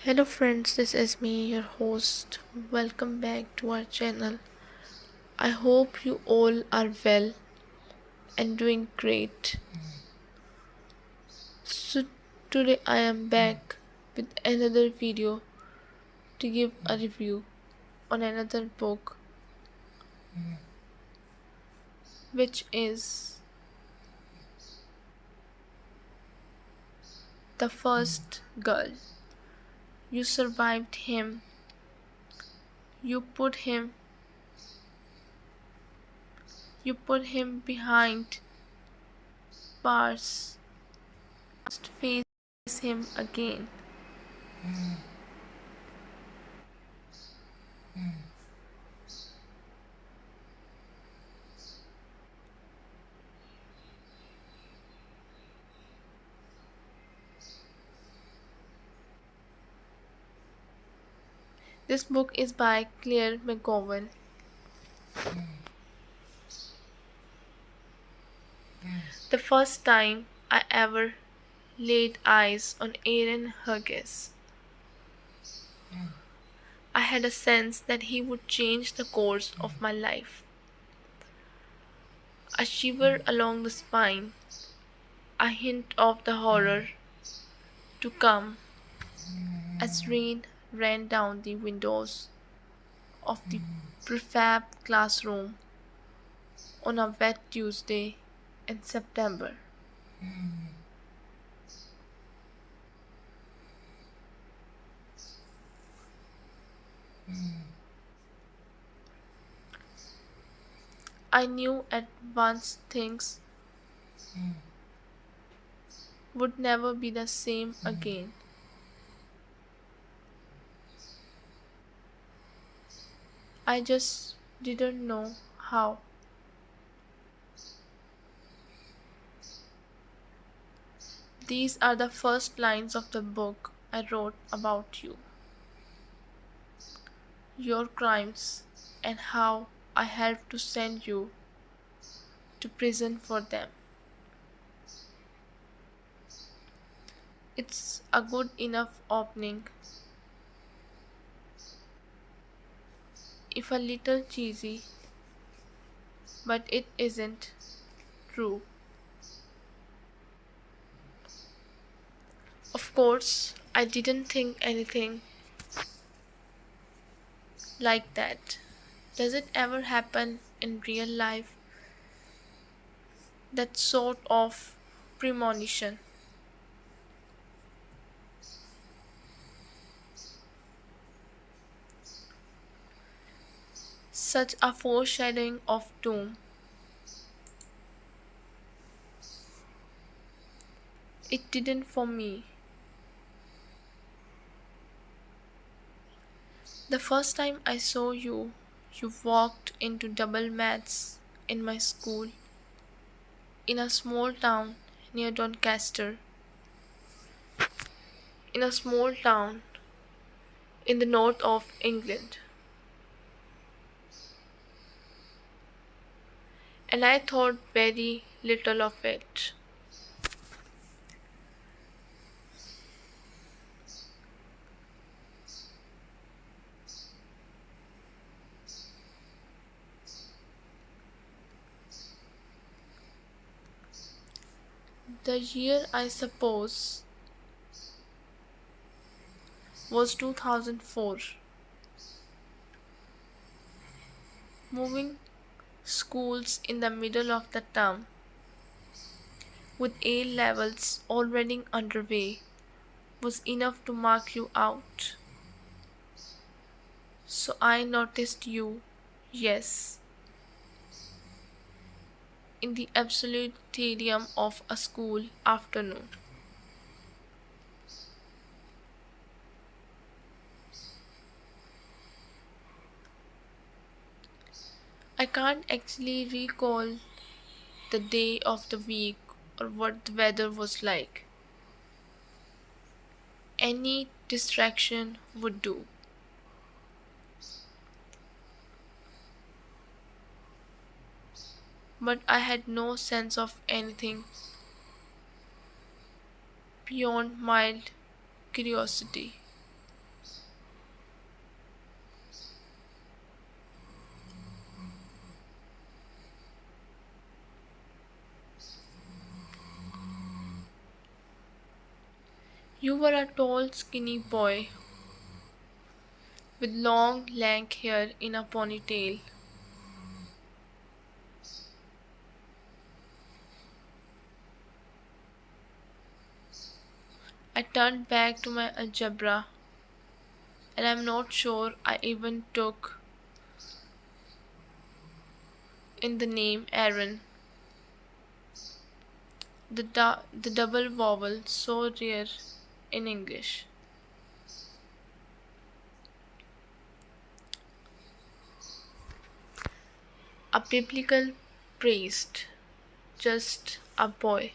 Hello friends, this is me, your host. Welcome back to our channel. I hope you all are well and doing great. So today I am back with another video to give a review on another book, which is The First Girl. You survived him. You put him you put him behind bars. Must face him again. This book is by Claire McGowan. The first time I ever laid eyes on Aaron Hughes, I had a sense that he would change the course of my life. A shiver along the spine, a hint of the horror to come as rain ran down the windows of the prefab classroom on a wet Tuesday in September. I knew at once things would never be the same again. I just didn't know how. These are the first lines of the book I wrote about you, your crimes, and how I helped to send you to prison for them. It's a good enough opening, if a little cheesy, but it isn't true. Of course, I didn't think anything like that. Does it ever happen in real life? That sort of premonition. Such a foreshadowing of doom. It didn't for me. The first time I saw you, you walked into double maths in my school in a small town near Doncaster, in a small town in the north of England. And I thought very little of it. The year, I suppose, was 2004. Moving schools in the middle of the term, with A levels already underway, was enough to mark you out. So I noticed you, yes, in the absolutarium of a school afternoon. I can't actually recall the day of the week or what the weather was like. Any distraction would do. But I had no sense of anything beyond mild curiosity. You were a tall, skinny boy with long, lank hair in a ponytail. I turned back to my algebra, and I'm not sure I even took in the name Aaron, the double vowel so rare in English. A biblical priest, just a boy.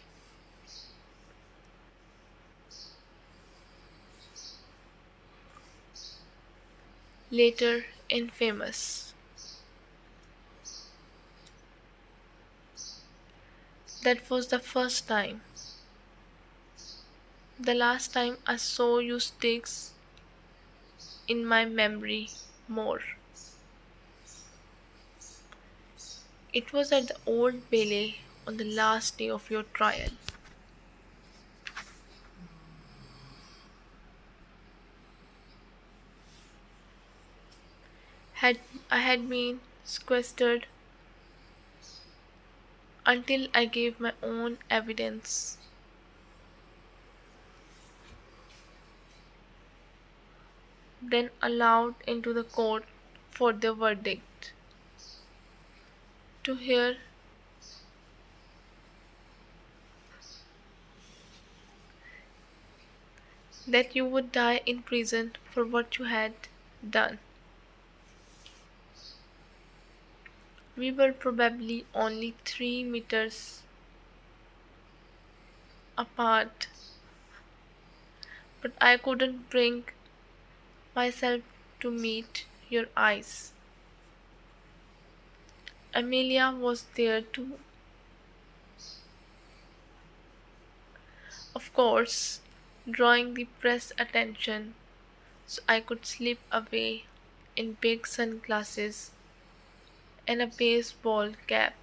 Later infamous. That was the first time. The last time I saw you sticks in my memory more. It was at the old Bailey on the last day of your trial. Had I had been sequestered until I gave my own evidence, then allowed into the court for the verdict. To hear that you would die in prison for what you had done. We were probably only 3 meters apart, but I couldn't bring myself to meet your eyes. Amelia was there too, of course, drawing the press attention so I could slip away in big sunglasses and a baseball cap.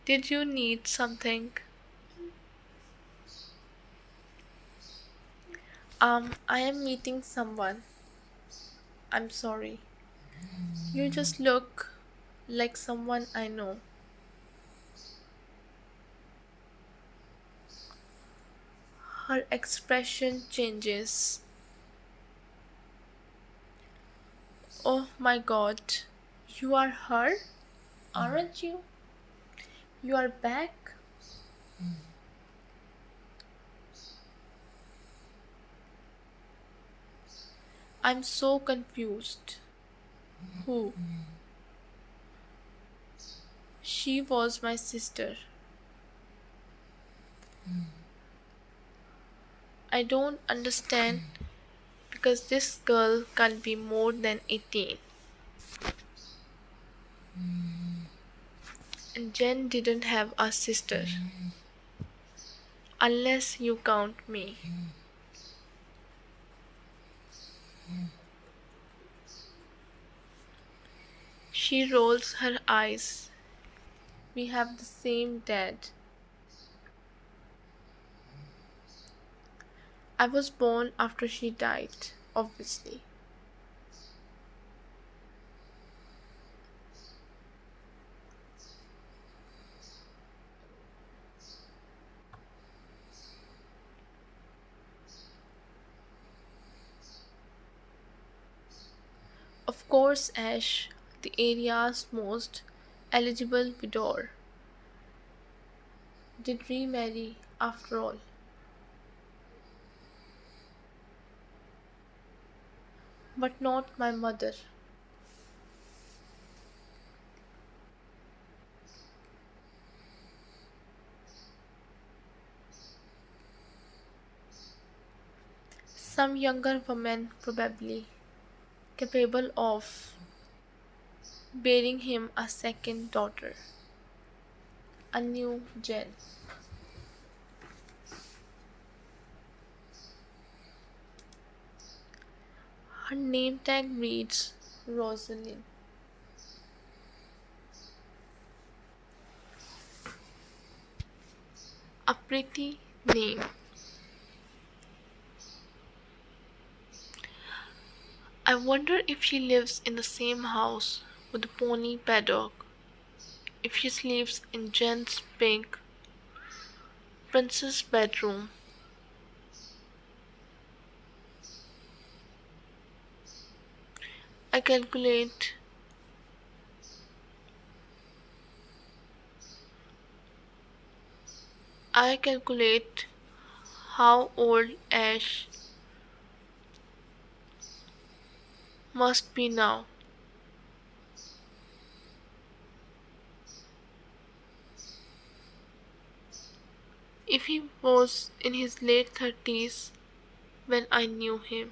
Did you need something? I am meeting someone. I'm sorry. You just look like someone I know. Her expression changes. Oh my god, you are her? Aren't you? You are back? I'm so confused. Who? She was my sister. I don't understand because this girl can't be more than 18. And Jen didn't have a sister. Unless you count me. She rolls her eyes. We have the same dad. I was born after she died, obviously. Of course, Ash, the area's most eligible widower, did remarry after all. But not my mother. Some younger woman, probably, capable of bearing him a second daughter, a new Jen. Her name tag reads Rosalind. A pretty name. I wonder if she lives in the same house with the pony paddock, if she sleeps in Jen's pink princess bedroom. I calculate I calculate how old Ash must be now. If he was in his late 30s when I knew him.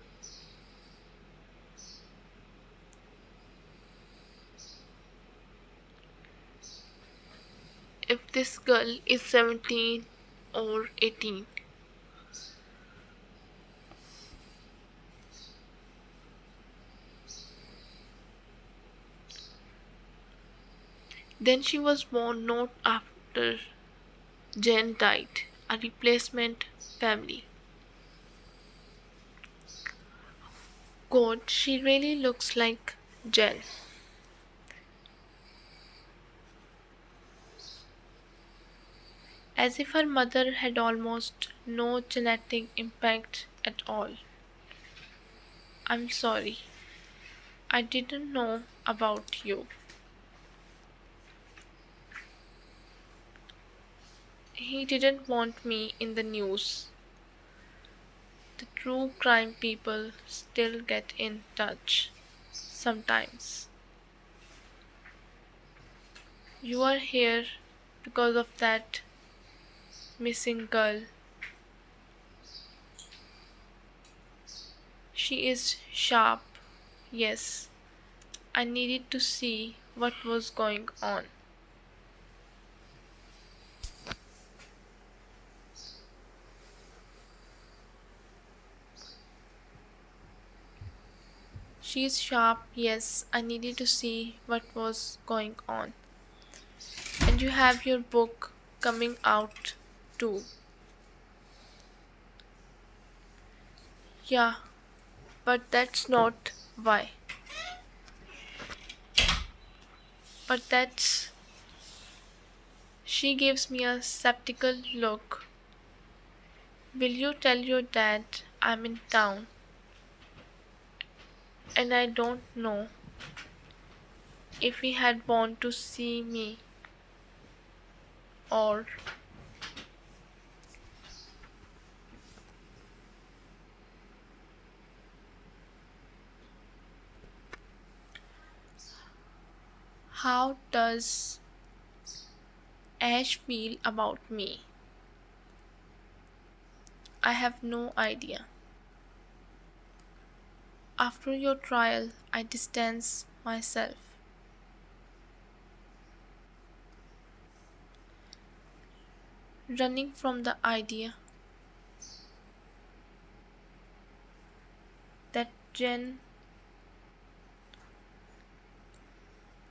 If this girl is 17 or 18. Then she was born not after Jen died, a replacement family. God, she really looks like Jen. As if her mother had almost no genetic impact at all. I'm sorry, I didn't know about you. He didn't want me in the news. The true crime people still get in touch. Sometimes. You are here because of that missing girl. She is sharp. Yes, I needed to see what was going on. She is sharp. Yes, I needed to see what was going on. And you have your book coming out too. Yeah, but that's not why. But that's. She gives me a skeptical look. Will you tell your dad I'm in town and I don't know if he had want to see me or how does Ash feel about me? I have no idea. After your trial, I distance myself. Running from the idea that Jen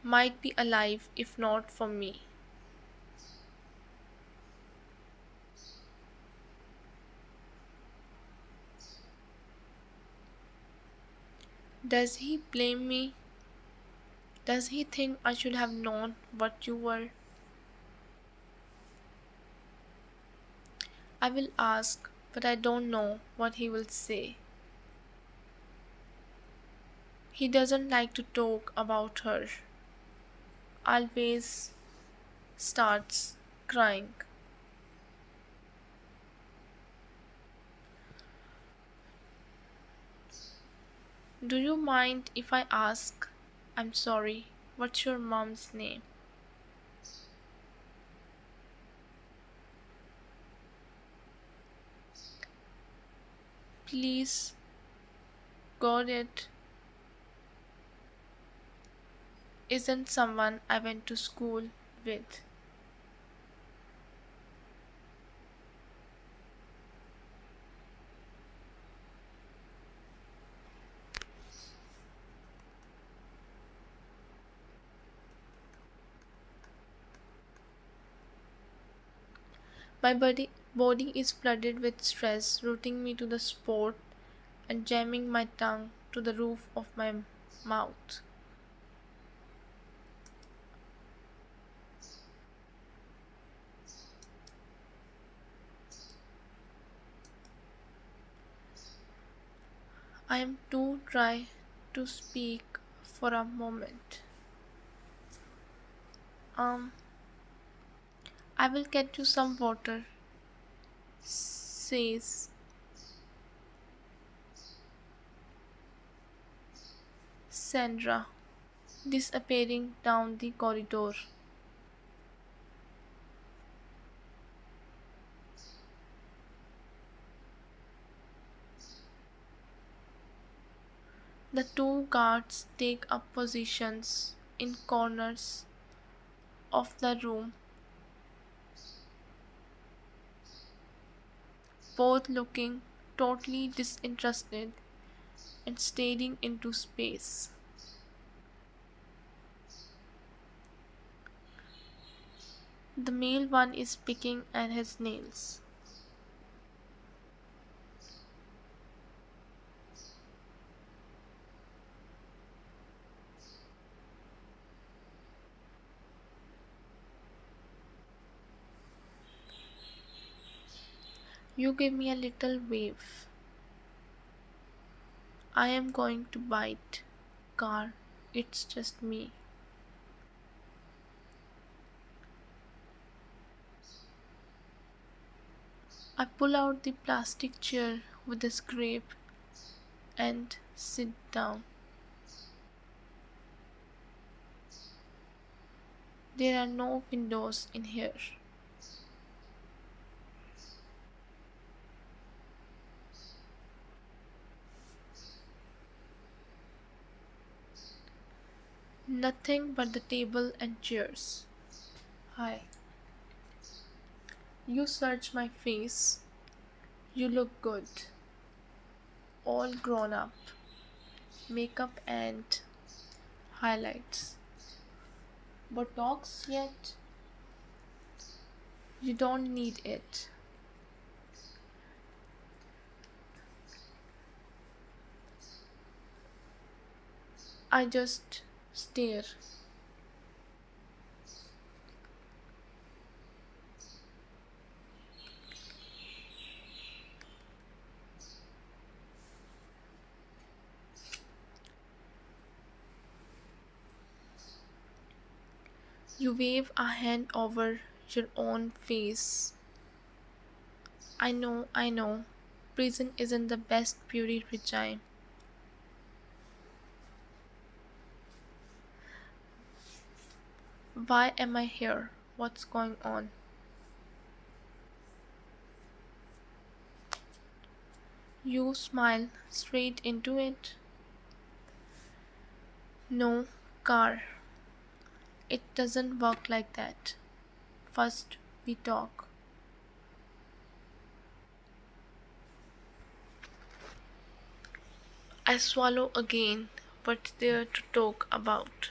might be alive if not for me. Does he blame me? Does he think I should have known what you were? I will ask, but I don't know what he will say. He doesn't like to talk about her. Always starts crying. Do you mind if I ask? I'm sorry, what's your mom's name? Please, got it. Isn't someone I went to school with. My body is flooded with stress, rooting me to the spot and jamming my tongue to the roof of my mouth. I am too dry to speak for a moment. Um, I will get you some water, says Sandra, disappearing down the corridor. The two guards take up positions in corners of the room, both looking totally disinterested and staring into space. The male one is picking at his nails. You give me a little wave. I am going to bite. Car, it's just me. I pull out the plastic chair with a scrape and sit down. There are no windows in here. Nothing but the table and chairs. Hi. You search my face. You look good. All grown up. Makeup and highlights. Botox yet? You don't need it. I just stare. You wave a hand over your own face. I know, I know. Prison isn't the best purity regime. Why am I here? What's going on? You smile straight into it. No, car. It doesn't work like that. First, we talk. I swallow again. What's there to talk about?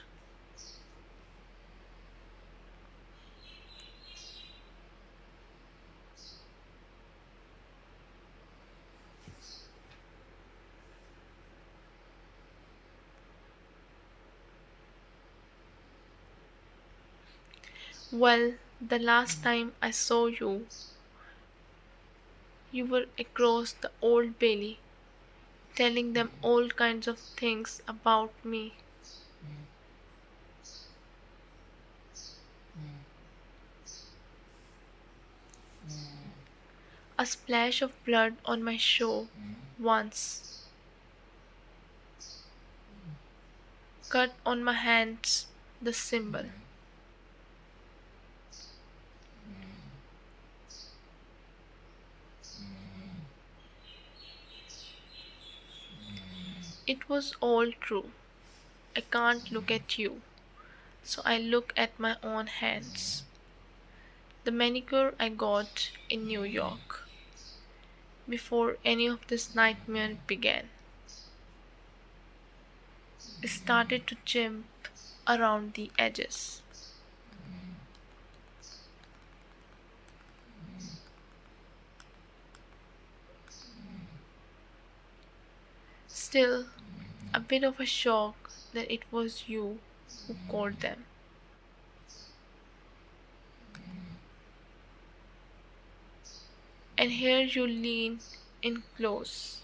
Well, the last time I saw you, you were across the Old Bailey, telling them all kinds of things about me. A splash of blood on my shoe once, cut on my hands, the symbol. It was all true. I can't look at you, so I look at my own hands. The manicure I got in New York before any of this nightmare began. It started to chimp around the edges. still a bit of a shock that it was you who called them. And here you lean in close,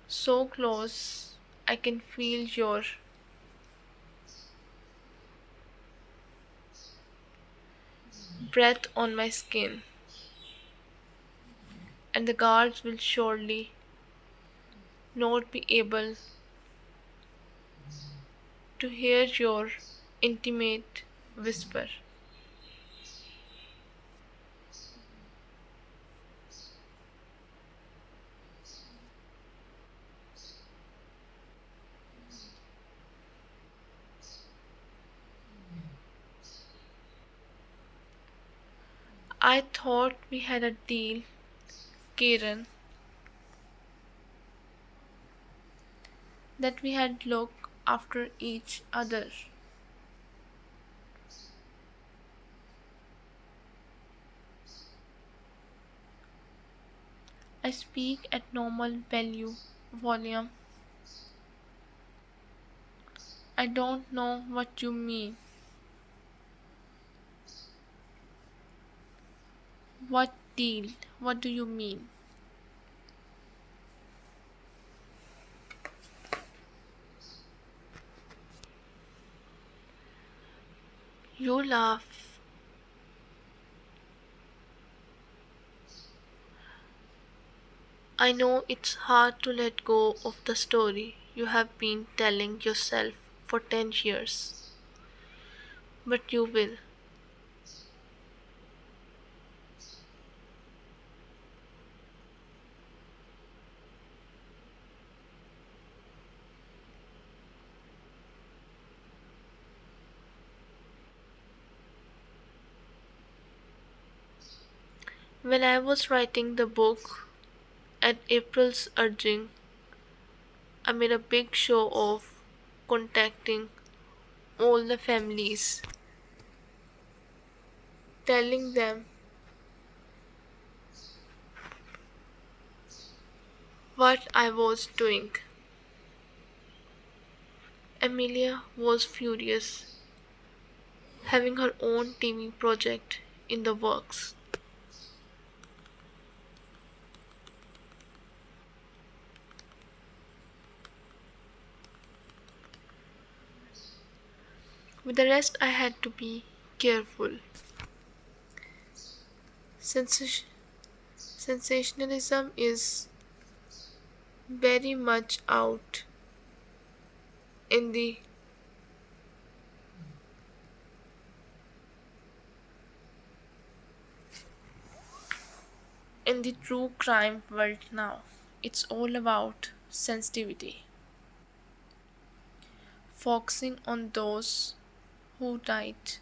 so close I can feel your breath on my skin, and the guards will surely not be able to hear your intimate whisper. I thought we had a deal, Karen, that we had look after each other. I speak at normal volume. I don't know what you mean. What deal? What do you mean? You laugh. I know it's hard to let go of the story you have been telling yourself for 10 years, but you will. When I was writing the book, at April's urging, I made a big show of contacting all the families, telling them what I was doing. Amelia was furious, having her own TV project in the works. With the rest, I had to be careful. Sensation- Sensationalism is very much out in the true crime world now. It's all about sensitivity, focusing on those who died,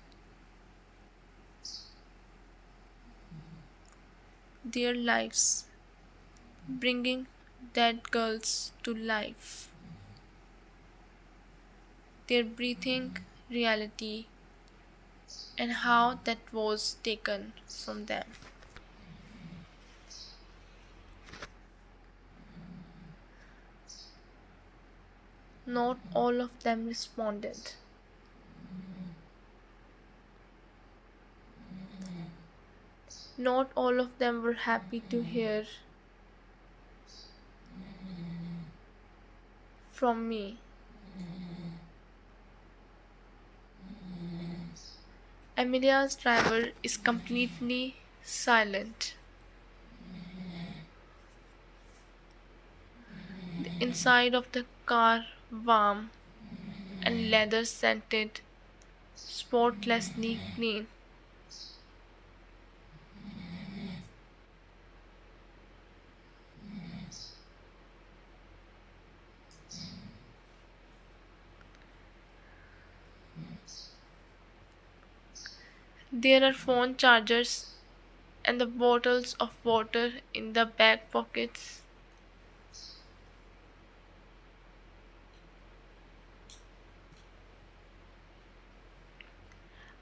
their lives, bringing dead girls to life, their breathing reality, and how that was taken from them. Not all of them responded. Not all of them were happy to hear from me. Amelia's driver is completely silent. The inside of the car warm and leather scented, spotlessly clean. There are phone chargers and the bottles of water in the back pockets.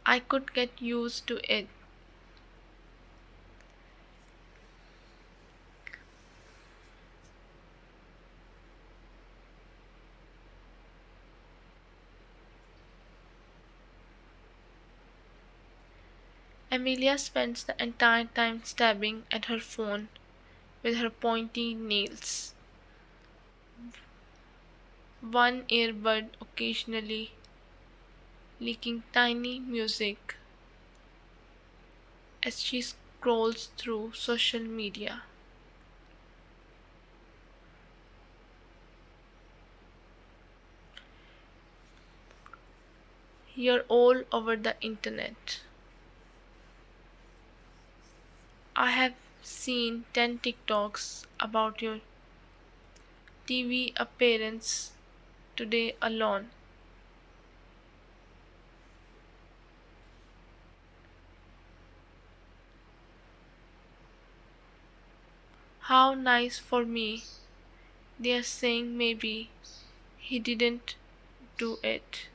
I could get used to it. Amelia spends the entire time stabbing at her phone with her pointy nails, one earbud occasionally leaking tiny music as she scrolls through social media. You're all over the internet. I have seen 10 TikToks about your TV appearance today alone. How nice for me. They are saying maybe he didn't do it.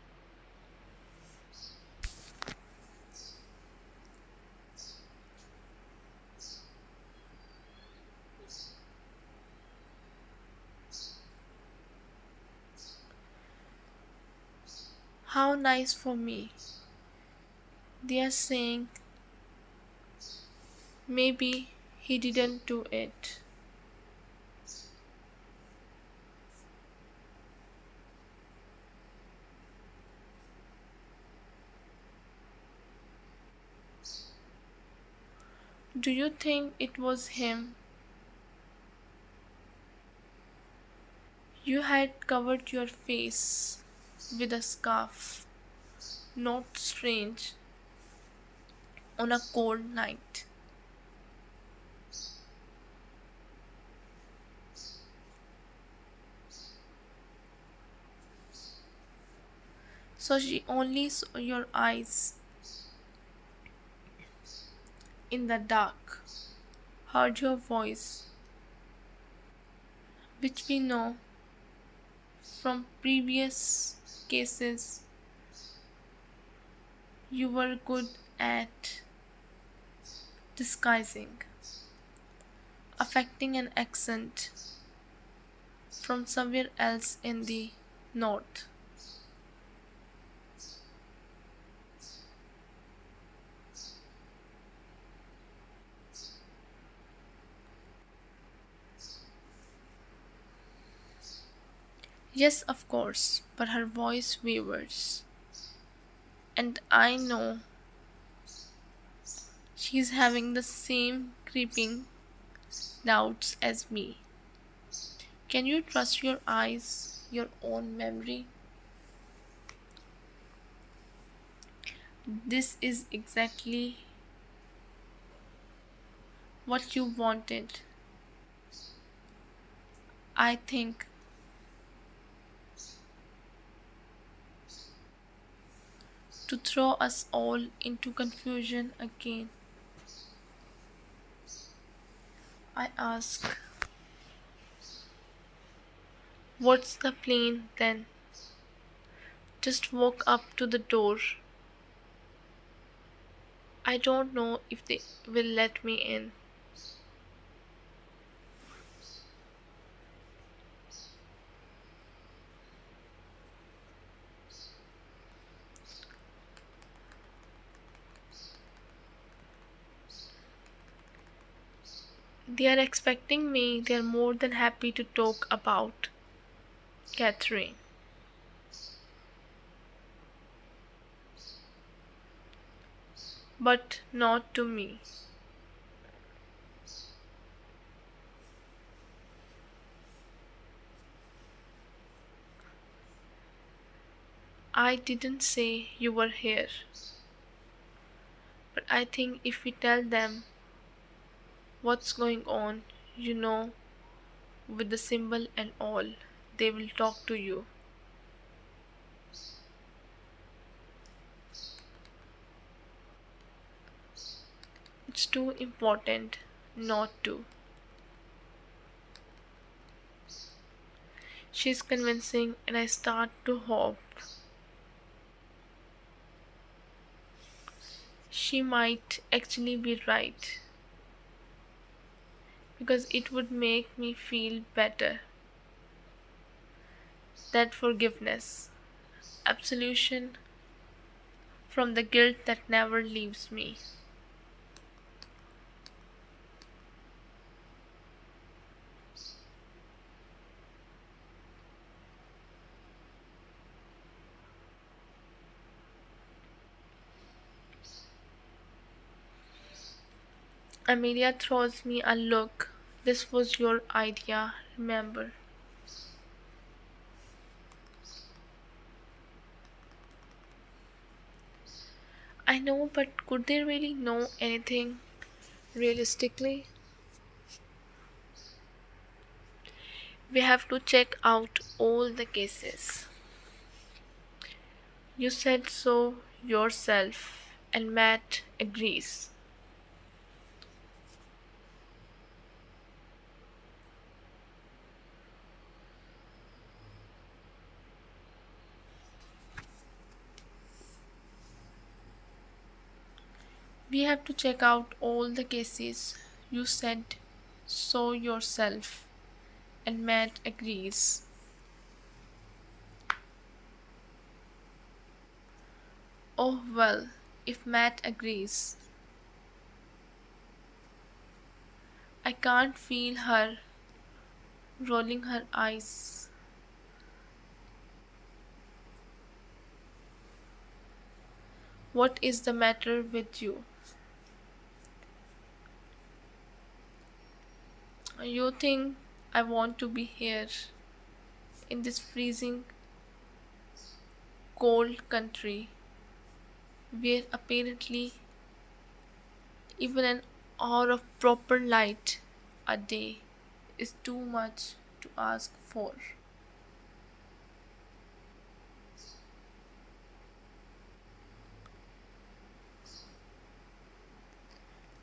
How nice for me. They are saying maybe he didn't do it. Do you think it was him? You had covered your face with a scarf. Not strange on a cold night. So she only saw your eyes in the dark, heard your voice, which we know from previous cases you were good at disguising, affecting an accent from somewhere else in the north. Yes, of course, but her voice wavers. And I know she's having the same creeping doubts as me. Can you trust your eyes, your own memory? This is exactly what you wanted. I think to throw us all into confusion again. I ask, what's the plan then? Just walk up to the door. I don't know if they will let me in. They are expecting me. They are more than happy to talk about Catherine. But not to me. I didn't say you were here. But I think if we tell them what's going on, you know, with the symbol and all, they will talk to you. It's too important not to. She's convincing, and I start to hope she might actually be right because it would make me feel better. That forgiveness, absolution from the guilt that never leaves me. Amelia throws me a look. This was your idea, remember? I know, but could they really know anything realistically? We have to check out all the cases. You said so yourself, and Matt agrees. We have to check out all the cases. You said so yourself, and Matt agrees. Oh well, if Matt agrees. I can't feel her rolling her eyes. What is the matter with you? You think I want to be here in this freezing cold country where apparently even an hour of proper light a day is too much to ask for.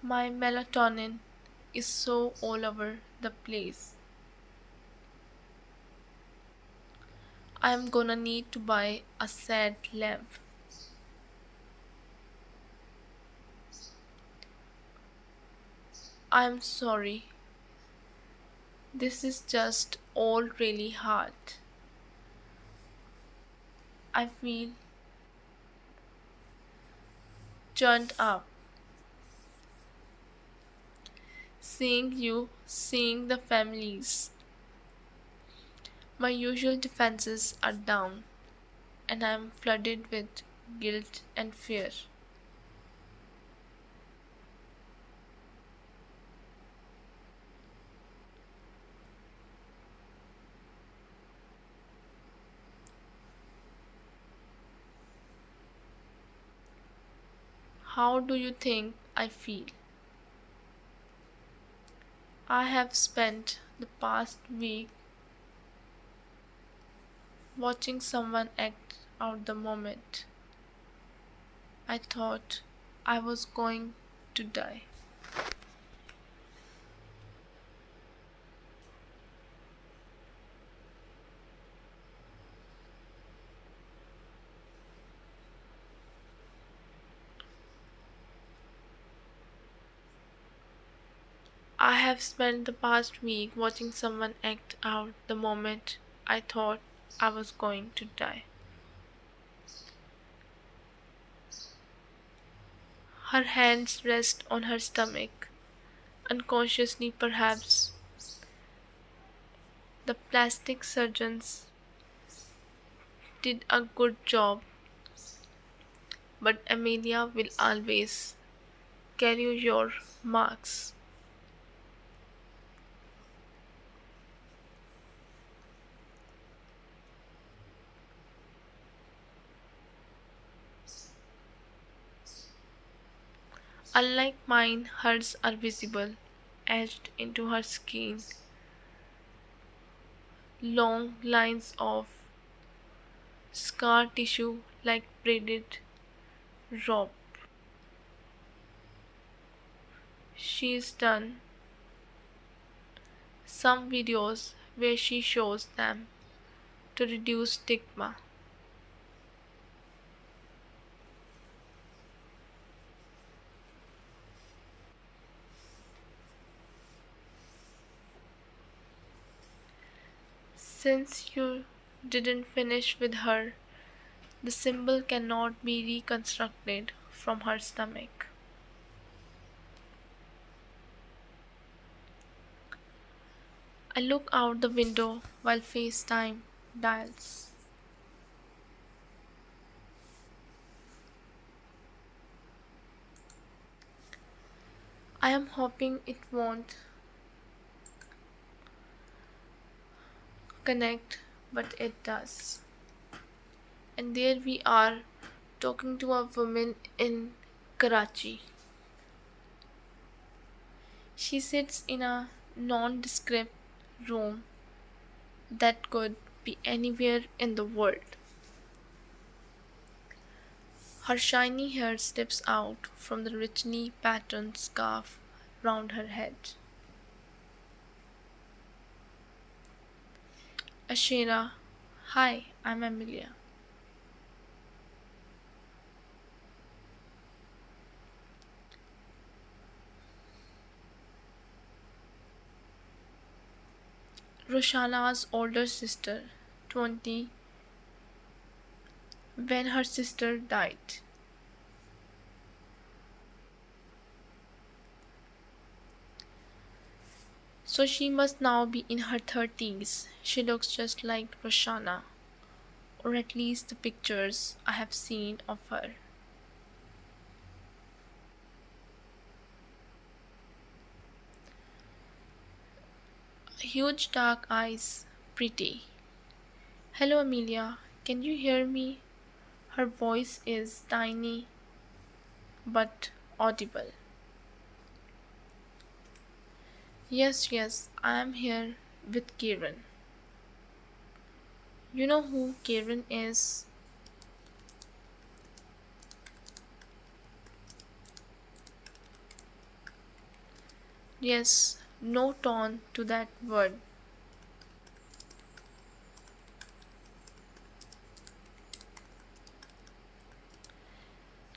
My melatonin is so all over the place. I'm gonna need to buy a sad lamp. I'm sorry. This is just all really hard. I feel turned up. Seeing you, seeing the families. My usual defenses are down, and I'm flooded with guilt and fear. How do you think I feel? I have spent the past week watching someone act out the moment I thought I was going to die. I have spent the past week watching someone act out the moment I thought I was going to die. Her hands rest on her stomach, unconsciously perhaps. The plastic surgeons did a good job, but Amelia will always carry your marks. Unlike mine, hers are visible, etched into her skin, long lines of scar tissue like braided rope. She's done some videos where she shows them to reduce stigma. Since you didn't finish with her, the symbol cannot be reconstructed from her stomach. I look out the window while FaceTime dials. I am hoping it won't connect, but it does. And there we are, talking to a woman in Karachi. She sits in a nondescript room that could be anywhere in the world. Her shiny hair slips out from the richly patterned scarf round her head. Ashera, hi, I'm Amelia. Roshana's older sister, 20, when her sister died. So she must now be in her 30s. She looks just like Roshana, or at least the pictures I have seen of her. Huge dark eyes, pretty. Hello, Amelia. Can you hear me? Her voice is tiny but audible. Yes, yes, I am here with Kieran. You know who Kieran is? Yes, no tone to that word.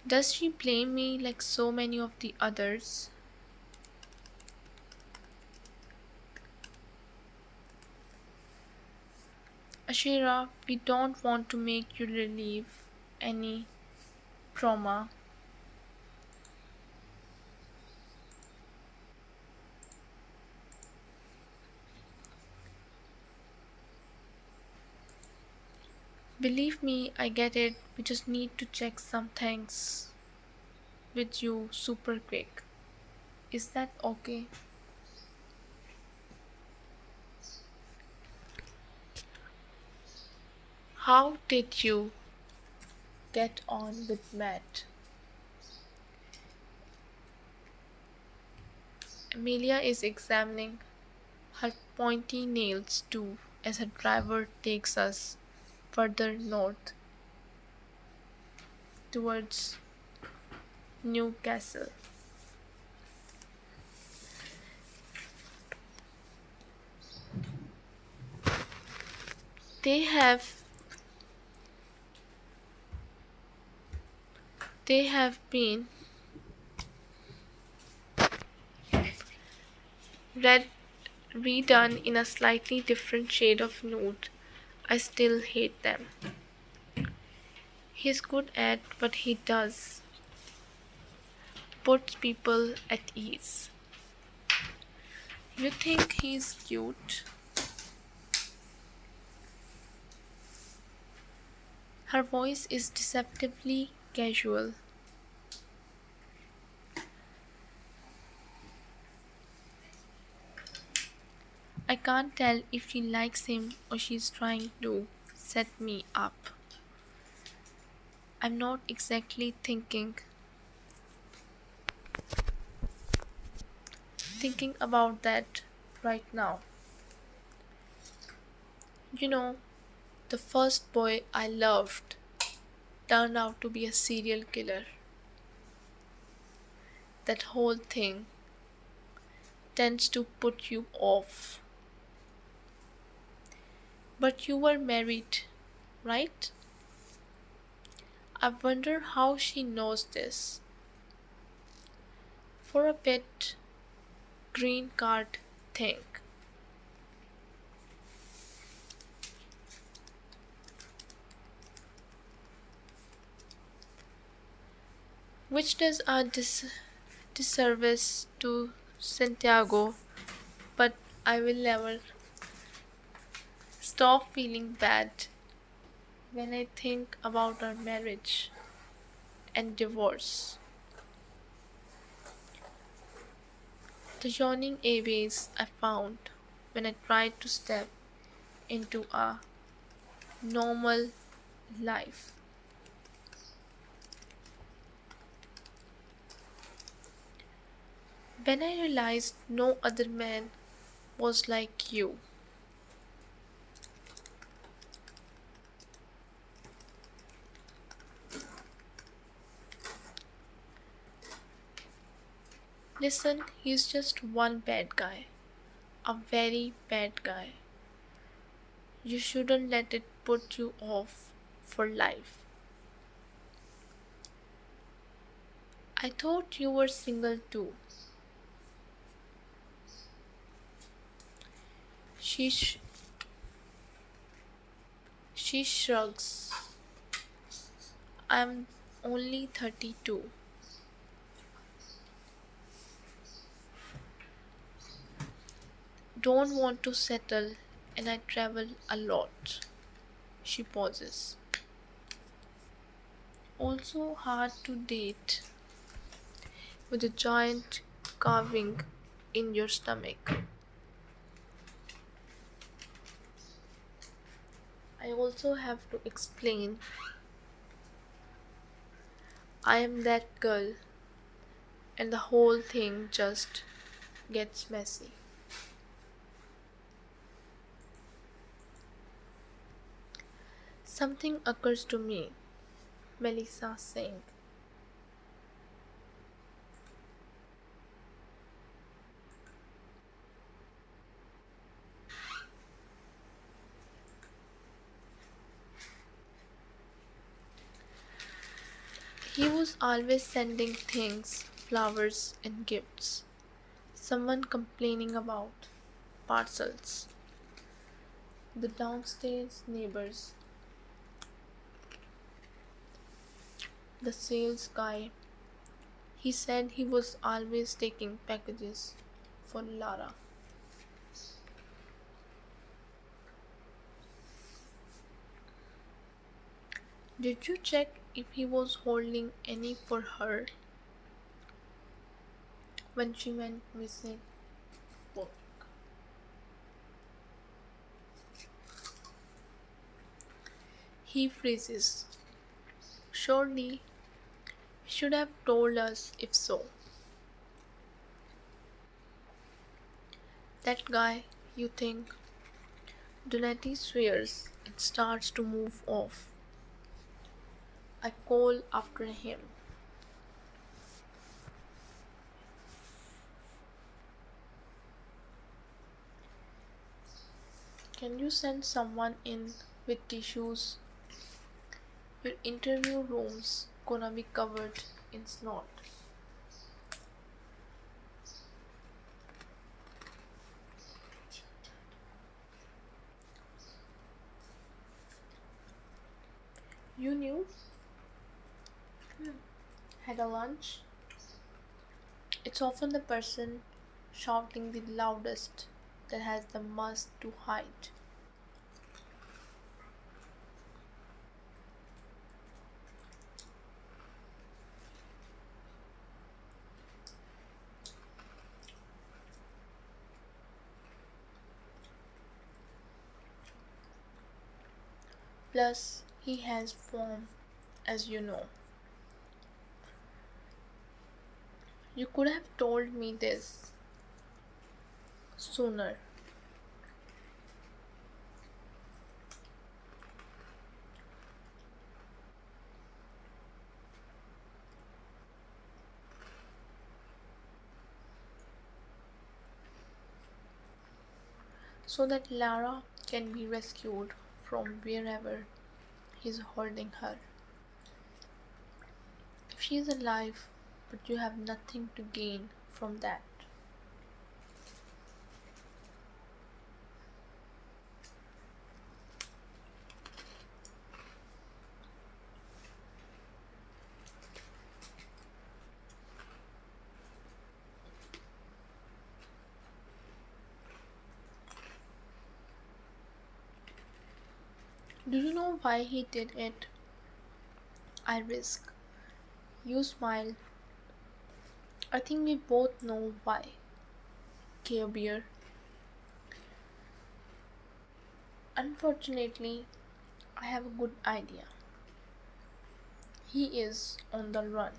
Does she blame me like so many of the others? Ashira, we don't want to make you relieve any trauma. Believe me, I get it. We just need to check some things with you super quick. Is that okay? How did you get on with Matt? Amelia is examining her pointy nails too as her driver takes us further north towards Newcastle. They have they have been read redone in a slightly different shade of nude. I still hate them. He's good at what he does. Puts people at ease. You think he's cute? Her voice is deceptively casual. I can't tell if she likes him or she's trying to set me up. I'm not exactly thinking about that right now. You know, the first boy I loved turned out to be a serial killer. That whole thing tends to put you off. But you were married, right? I wonder how she knows this. For a bit, green card thing. Which does a disservice to Santiago, but I will never stop feeling bad when I think about our marriage and divorce. The yawning airways I found when I tried to step into a normal life. When I realized no other man was like you. Listen, he's just one bad guy. A very bad guy. You shouldn't let it put you off for life. I thought you were single too. She, sh- she shrugs. I'm only 32. Don't want to settle and I travel a lot. She pauses. Also hard to date with a giant carving in your stomach. I also have to explain I am that girl and the whole thing just gets messy. Something occurs to me, Melissa saying. He was always sending things, flowers and gifts. Someone complaining about parcels. The downstairs neighbors. The sales guy. He said he was always taking packages for Lara. Did you check if he was holding any for her when she went missing? Book. He freezes. Surely he should have told us if so. That guy, you think? Donati swears and starts to move off. I call after him. Can you send someone in with tissues? Your interview room's gonna be covered in snot. You knew? Had a lunch? It's often the person shouting the loudest that has the most to hide. Plus, he has form, as you know. You could have told me this sooner. So that Lara can be rescued from wherever he's holding her. If she is alive, but you have nothing to gain from that. Do you know why he did it? I risk. You smile. I think we both know why. Care Bear. Unfortunately, I have a good idea. He is on the run.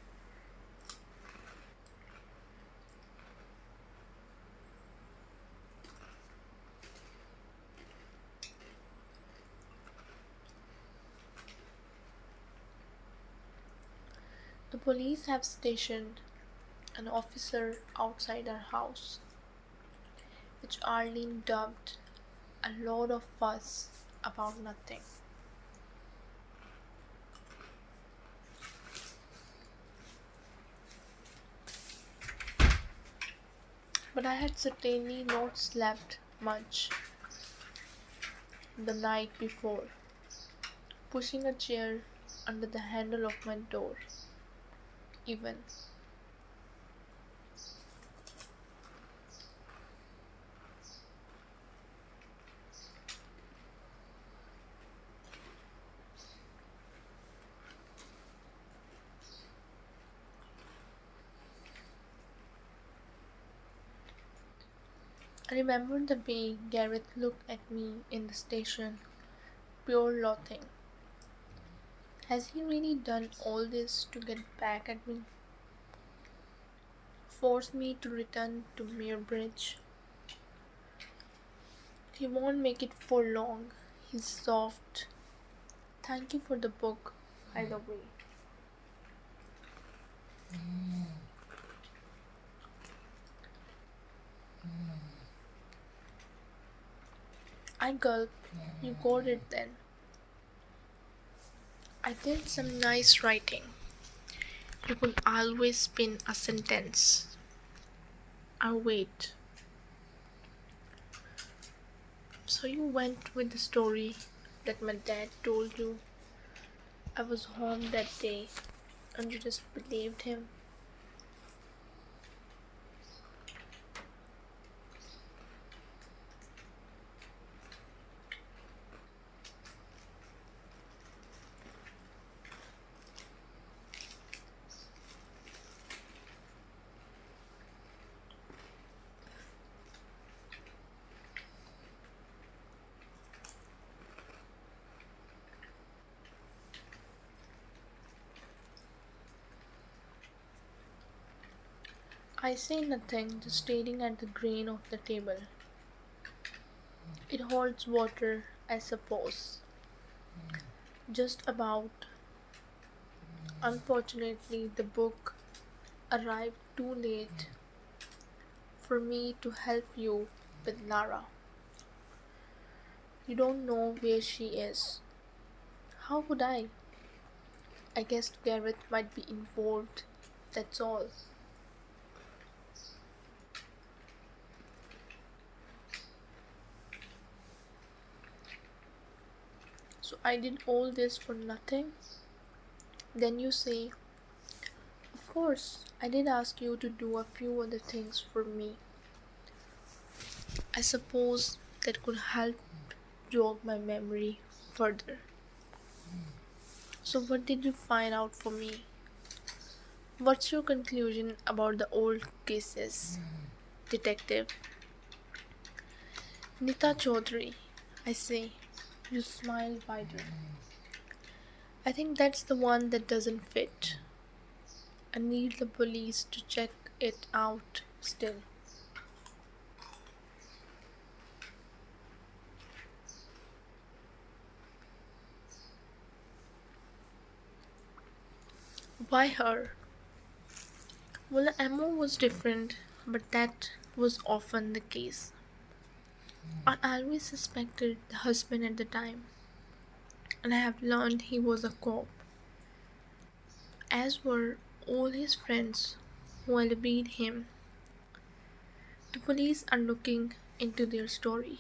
The police have stationed an officer outside our house, which Arlene dubbed a lot of fuss about nothing. But I had certainly not slept much the night before, pushing a chair under the handle of my door, even. I remember the way Gareth looked at me in the station, pure loathing. Has he really done all this to get back at me? Force me to return to Muirbridge? He won't make it for long. He's soft. Thank you for the book, by the way. I gulped. You got it then. I did some nice writing. You could always spin a sentence. I'll wait. So you went with the story that my dad told you. I was home that day and you just believed him. I say nothing, just staring at the grain of the table. It holds water, I suppose. Just about. Unfortunately, the book arrived too late for me to help you with Lara. You don't know where she is. How would I? I guessed Gareth might be involved, that's all. So I did all this for nothing? Then you say, of course, I did ask you to do a few other things for me. I suppose that could help jog my memory further. So, what did you find out for me? What's your conclusion about the old cases, detective? Nita Chaudhary, I say. You smile wider. I think that's the one that doesn't fit. I need the police to check it out still. Why her? Well, the MO was different, but that was often the case. I always suspected the husband at the time, and I have learned he was a cop, as were all his friends who alibied him. The police are looking into their story.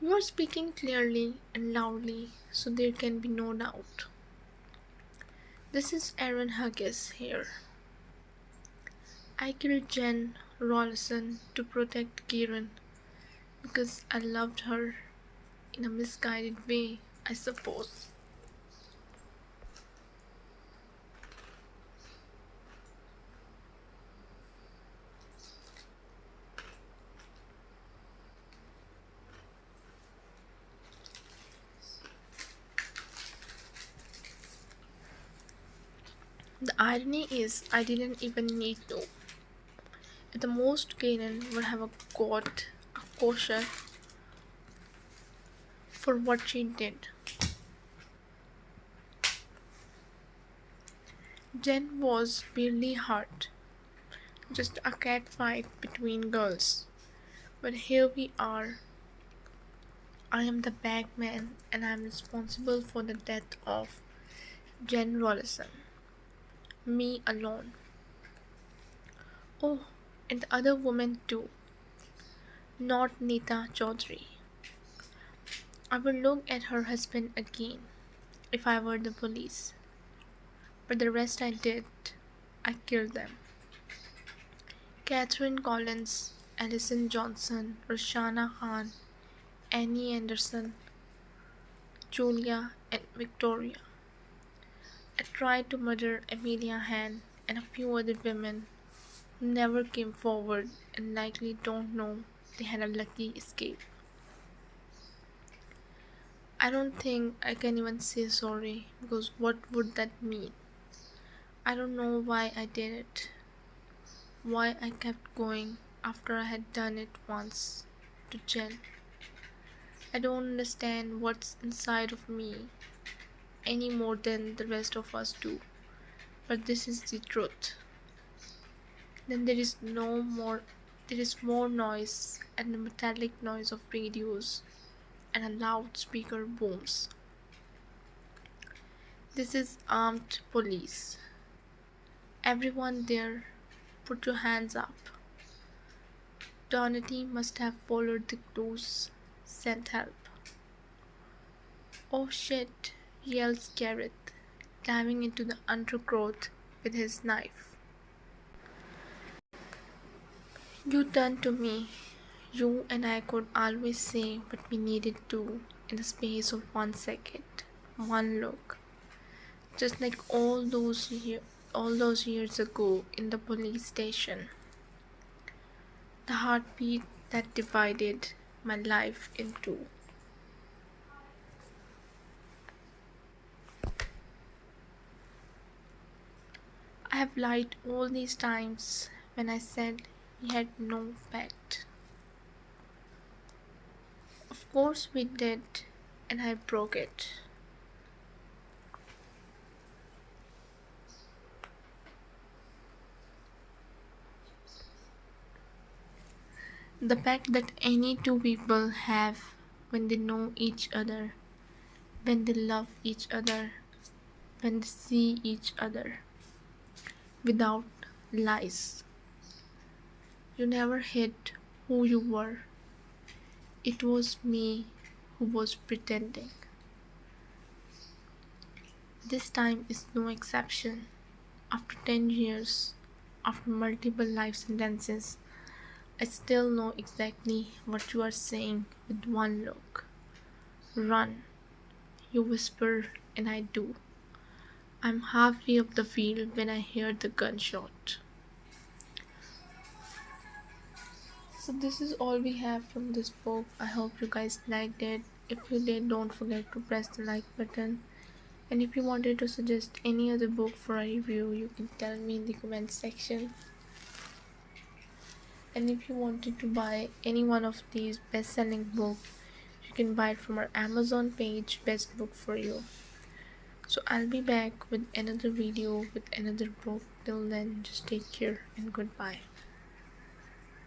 You are speaking clearly and loudly, so there can be no doubt. This is Aaron Huggis here. I killed Jen Rawlinson to protect Kieran because I loved her in a misguided way, I suppose. The irony is, I didn't even need to. At the most, Kaden would have got a caution for what she did. Jen was barely hurt, just a cat fight between girls. But here we are. I am the Bagman and I am responsible for the death of Jen Rollison. Me alone. Oh, and the other woman too. Not Nita Chaudhary. I would look at her husband again if I were the police. But the rest I did, I killed them. Catherine Collins, Alison Johnson, Roshana Khan, Annie Anderson, Julia, and Victoria. I tried to murder Amelia Han and a few other women who never came forward and likely don't know they had a lucky escape. I don't think I can even say sorry because what would that mean? I don't know why I did it, why I kept going after I had done it once to Jen. I don't understand what's inside of me any more than the rest of us do, but this is the truth. Then there is more noise and the metallic noise of radios and a loudspeaker booms. This is armed police. Everyone there, put your hands up. Donati must have followed the clues, sent help. Oh shit, yells Gareth, diving into the undergrowth with his knife. You turned to me. You and I could always say what we needed to in the space of 1 second, one look. Just like all those years ago in the police station. The heartbeat that divided my life in two. I have lied all these times when I said we had no pact. Of course we did, and I broke it. The pact that any two people have when they know each other, when they love each other, when they see each other, without lies. You never hid who you were. It was me who was pretending. This time is no exception. After 10 years, after multiple life sentences, I still know exactly what you are saying with one look. Run, you whisper, and I do. I'm halfway up the field when I hear the gunshot. So this is all we have from this book. I hope you guys liked it. If you did, don't forget to press the like button. And if you wanted to suggest any other book for a review, you can tell me in the comment section. And if you wanted to buy any one of these best-selling books, you can buy it from our Amazon page, Best Book for You. So I'll be back with another video with another book. Till then, just take care and goodbye.